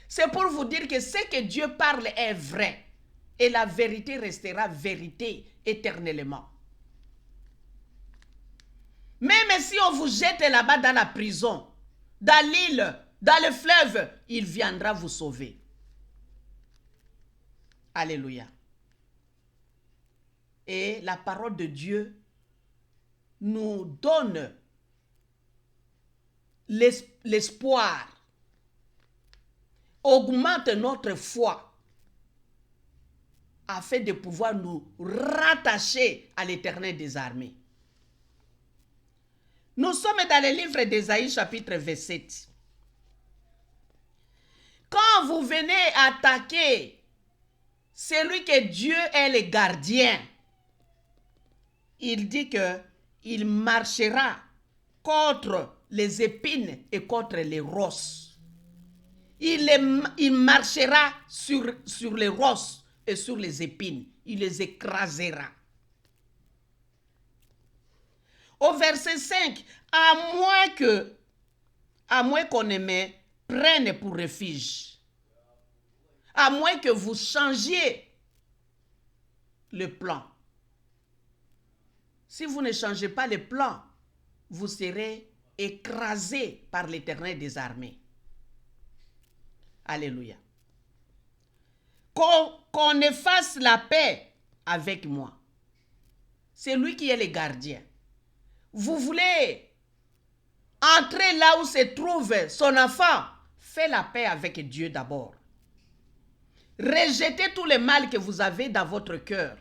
C'est pour vous dire que ce que Dieu parle est vrai. Et la vérité restera vérité éternellement. Même si on vous jette là-bas dans la prison, dans l'île, dans le fleuve, il viendra vous sauver. Alléluia. Et la parole de Dieu nous donne l'espoir, augmente notre foi afin de pouvoir nous rattacher à l'Éternel des armées. Nous sommes dans le livre d'Ésaïe chapitre 27. Quand vous venez attaquer celui que Dieu est le gardien, il dit que il marchera contre les épines et contre les rosses. Il marchera sur les rosses et sur les épines. Il les écrasera. Au verset 5, à moins qu'on ne me prenne pour refuge, à moins que vous changiez le plan. Si vous ne changez pas le plan, vous serez écrasés par l'Éternel des armées. Alléluia. Qu'on fasse la paix avec moi. C'est lui qui est le gardien. Vous voulez entrer là où se trouve son enfant, faites la paix avec Dieu d'abord. Rejetez tout le mal que vous avez dans votre cœur.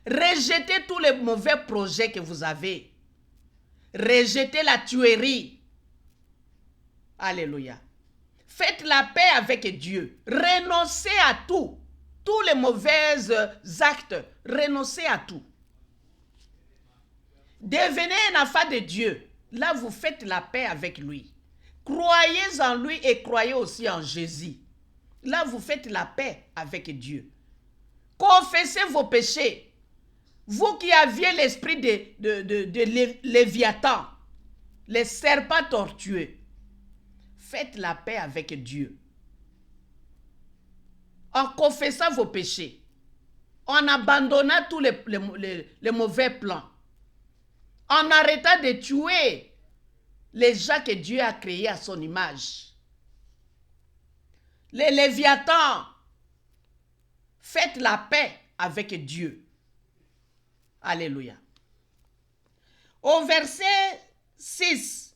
Rejetez tous les mauvais projets que vous avez. Rejetez la tuerie. Alléluia. Faites la paix avec Dieu. Renoncez à tout. Tous les mauvais actes, renoncez à tout. Devenez un enfant de Dieu. Là, vous faites la paix avec lui. Croyez en lui et croyez aussi en Jésus. Là, vous faites la paix avec Dieu. Confessez vos péchés. Vous qui aviez l'esprit de Léviathan, les serpents tortueux, faites la paix avec Dieu. En confessant vos péchés, en abandonnant tous les mauvais plans, en arrêtant de tuer les gens que Dieu a créés à son image. Les Léviathans, faites la paix avec Dieu. Alléluia. Au verset 6,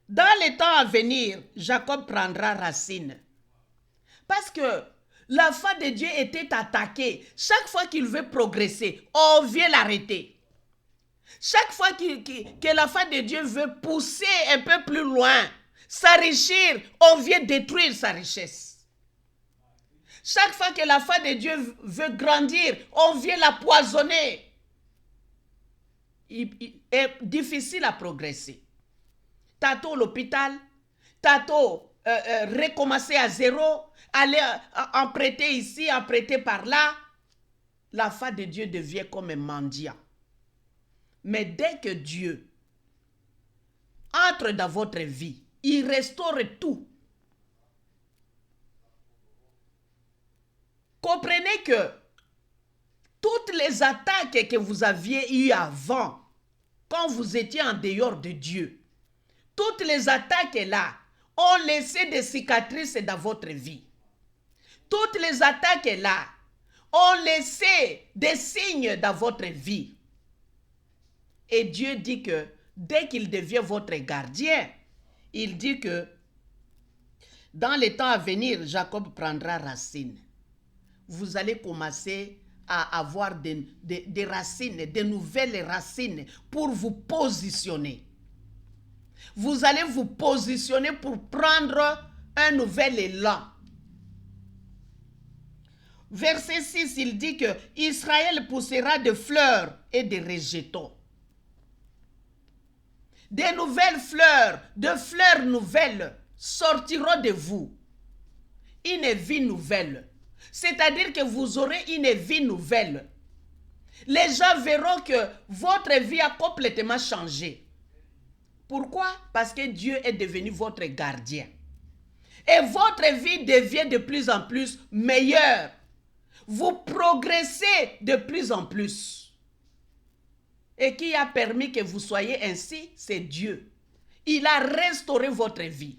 dans les temps à venir, Jacob prendra racine. Parce que l'enfant de Dieu était attaqué. Chaque fois qu'il veut progresser, on vient l'arrêter. Chaque fois que l'enfant de Dieu veut pousser un peu plus loin, s'enrichir, on vient détruire sa richesse. Chaque fois que l'enfant de Dieu veut grandir, on vient l'empoisonner. Il est difficile à progresser. Tantôt l'hôpital, tantôt recommencer à zéro, aller en prêter ici, en prêter par là. L'enfant de Dieu devient comme un mendiant. Mais dès que Dieu entre dans votre vie, il restaure tout. Comprenez que toutes les attaques que vous aviez eues avant, quand vous étiez en dehors de Dieu, toutes les attaques là ont laissé des cicatrices dans votre vie. Toutes les attaques là ont laissé des signes dans votre vie. Et Dieu dit que dès qu'il devient votre gardien, il dit que dans les temps à venir, Jacob prendra racine. Vous allez commencer à avoir des racines, de nouvelles racines pour vous positionner. Vous allez vous positionner pour prendre un nouvel élan. Verset 6, il dit que Israël poussera de fleurs et de rejetons. Des nouvelles fleurs, de fleurs nouvelles sortiront de vous. Une vie nouvelle. C'est-à-dire que vous aurez une vie nouvelle. Les gens verront que votre vie a complètement changé. Pourquoi? Parce que Dieu est devenu votre gardien. Et votre vie devient de plus en plus meilleure. Vous progressez de plus en plus. Et qui a permis que vous soyez ainsi? C'est Dieu. Il a restauré votre vie.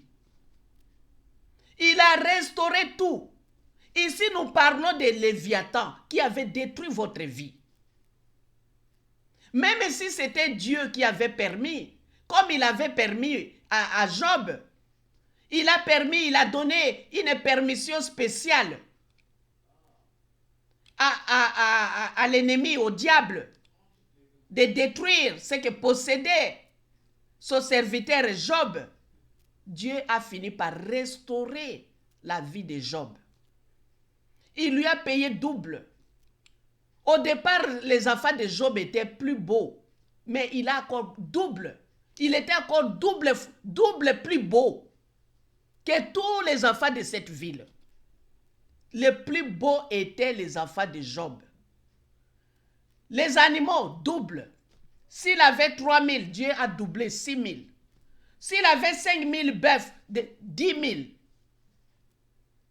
Il a restauré tout. Ici, nous parlons de Léviathan qui avait détruit votre vie. Même si c'était Dieu qui avait permis, comme il avait permis à Job, il a donné une permission spéciale à l'ennemi, au diable, de détruire ce que possédait son serviteur Job, Dieu a fini par restaurer la vie de Job. Il lui a payé double. Au départ, les enfants de Job étaient plus beaux, mais il a encore double. Il était encore double plus beau que tous les enfants de cette ville. Les plus beaux étaient les enfants de Job. Les animaux, double. S'il avait 3000, Dieu a doublé 6000. S'il avait 5000 bœufs, 10 000.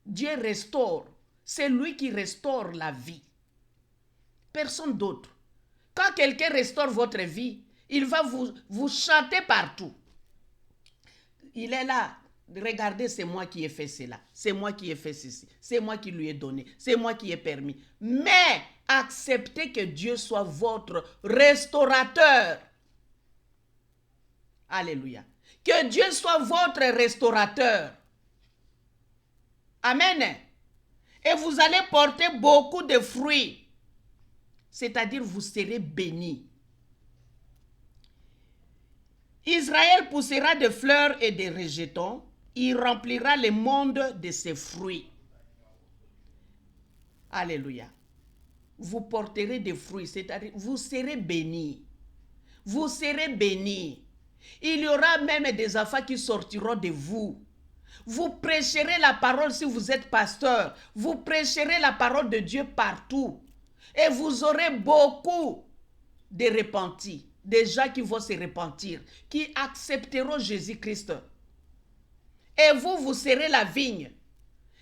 Dieu restaure. C'est lui qui restaure la vie. Personne d'autre. Quand quelqu'un restaure votre vie, il va vous chanter partout. Il est là. Regardez, c'est moi qui ai fait cela. C'est moi qui ai fait ceci. C'est moi qui lui ai donné. C'est moi qui ai permis. Mais acceptez que Dieu soit votre restaurateur. Alléluia. Que Dieu soit votre restaurateur. Amen. Et vous allez porter beaucoup de fruits. C'est-à-dire vous serez bénis. Israël poussera des fleurs et des rejetons. Il remplira le monde de ses fruits. Alléluia. Vous porterez des fruits, c'est-à-dire vous serez bénis. Vous serez bénis. Il y aura même des enfants qui sortiront de vous. Vous prêcherez la parole si vous êtes pasteur. Vous prêcherez la parole de Dieu partout. Et vous aurez beaucoup de repentis. Des gens qui vont se repentir, qui accepteront Jésus-Christ. Et vous serez la vigne.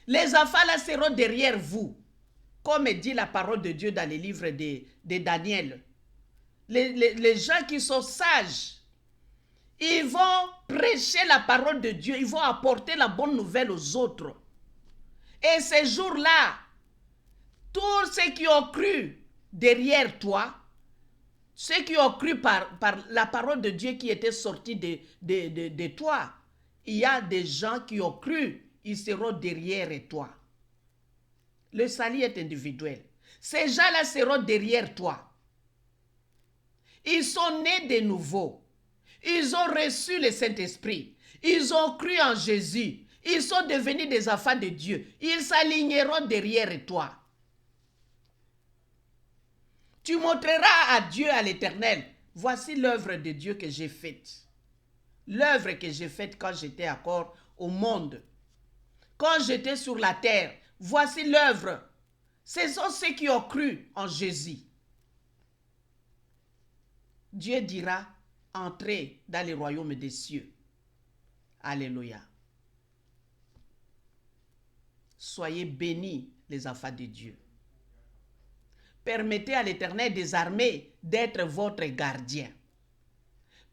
Les enfants là seront derrière vous. Comme dit la parole de Dieu dans les livres de Daniel. Les gens qui sont sages, ils vont prêcher la parole de Dieu. Ils vont apporter la bonne nouvelle aux autres. Et ces jours-là, tous ceux qui ont cru derrière toi, ceux qui ont cru par la parole de Dieu qui était sortie de toi, il y a des gens qui ont cru, ils seront derrière toi. Le salut est individuel. Ces gens-là seront derrière toi. Ils sont nés de nouveau. Ils ont reçu le Saint-Esprit. Ils ont cru en Jésus. Ils sont devenus des enfants de Dieu. Ils s'aligneront derrière toi. Tu montreras à Dieu, à l'Éternel, voici l'œuvre de Dieu que j'ai faite. L'œuvre que j'ai faite quand j'étais encore au monde. Quand j'étais sur la terre, voici l'œuvre. Ce sont ceux qui ont cru en Jésus. Dieu dira, entrez dans le royaume des cieux. Alléluia. Soyez bénis, les enfants de Dieu. Permettez à l'Éternel des armées d'être votre gardien.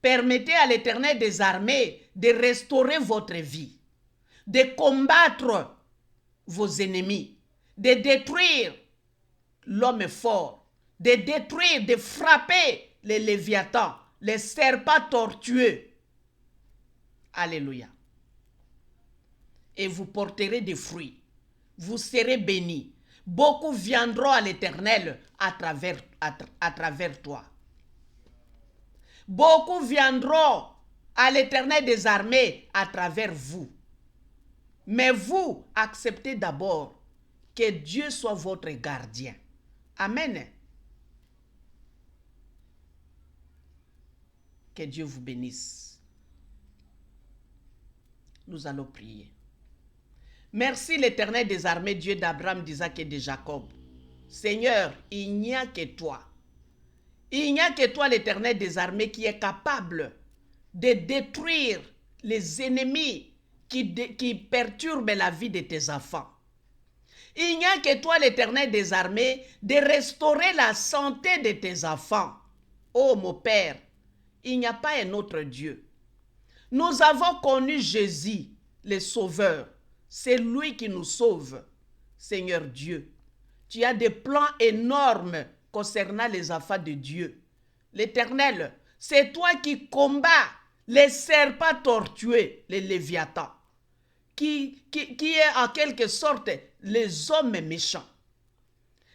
Permettez à l'Éternel des armées de restaurer votre vie, de combattre vos ennemis, de détruire l'homme fort, de détruire, de frapper les léviathans, les serpents tortueux. Alléluia. Et vous porterez des fruits. Vous serez bénis. Beaucoup viendront à l'Éternel à travers toi. Beaucoup viendront à l'Éternel des armées à travers vous. Mais vous, acceptez d'abord que Dieu soit votre gardien. Amen. Que Dieu vous bénisse. Nous allons prier. Merci l'Éternel des armées, Dieu d'Abraham, d'Isaac et de Jacob. Seigneur, il n'y a que toi. Il n'y a que toi, l'Éternel des armées, qui est capable de détruire les ennemis qui perturbent la vie de tes enfants. Il n'y a que toi, l'Éternel des armées, de restaurer la santé de tes enfants. Oh mon Père, il n'y a pas un autre Dieu. Nous avons connu Jésus, le Sauveur. C'est lui qui nous sauve. Seigneur Dieu, tu as des plans énormes concernant les enfants de Dieu. L'Éternel, c'est toi qui combats les serpents tortueux, les léviathans, qui est en quelque sorte les hommes méchants.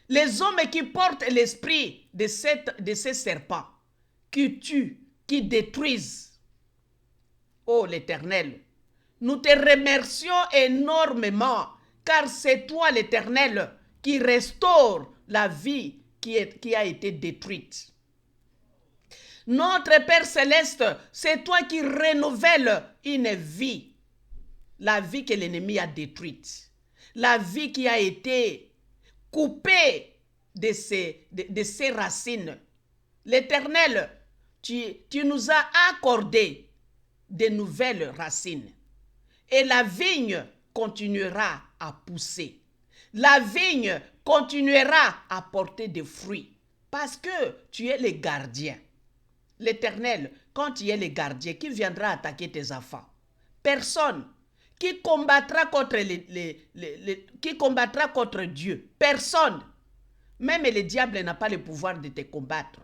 Les hommes qui portent l'esprit de ces serpents, qui tuent, qui détruisent. Oh l'Éternel, nous te remercions énormément, car c'est toi l'Éternel qui restaure la vie qui a été détruite. Notre Père Céleste, c'est toi qui renouvelles une vie, la vie que l'ennemi a détruite, la vie qui a été coupée de ses racines. L'Éternel, tu nous as accordé de nouvelles racines. Et la vigne continuera à pousser. La vigne continuera à porter des fruits. Parce que tu es le gardien. L'Éternel, quand tu es le gardien, qui viendra attaquer tes enfants? Personne. Qui combattra contre Dieu? Personne. Même le diable n'a pas le pouvoir de te combattre.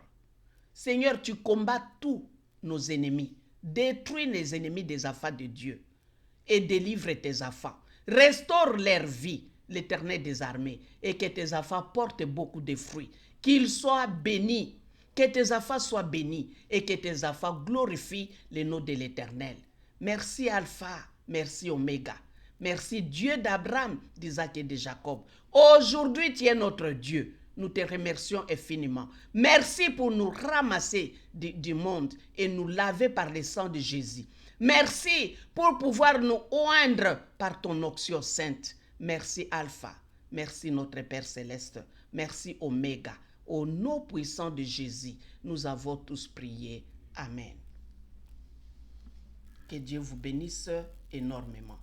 Seigneur, tu combats tous nos ennemis. Détruis les ennemis des enfants de Dieu et délivre tes enfants. Restaure leur vie, l'Éternel des armées, et que tes enfants portent beaucoup de fruits. Qu'ils soient bénis, que tes enfants soient bénis et que tes enfants glorifient le nom de l'Éternel. Merci Alpha, merci Oméga. Merci Dieu d'Abraham, d'Isaac et de Jacob. Aujourd'hui, tu es notre Dieu. Nous te remercions infiniment. Merci pour nous ramasser du monde et nous laver par le sang de Jésus. Merci pour pouvoir nous oindre par ton onction sainte. Merci Alpha. Merci notre Père Céleste. Merci Oméga. Au nom puissant de Jésus, nous avons tous prié. Amen. Que Dieu vous bénisse énormément.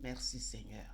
Merci Seigneur.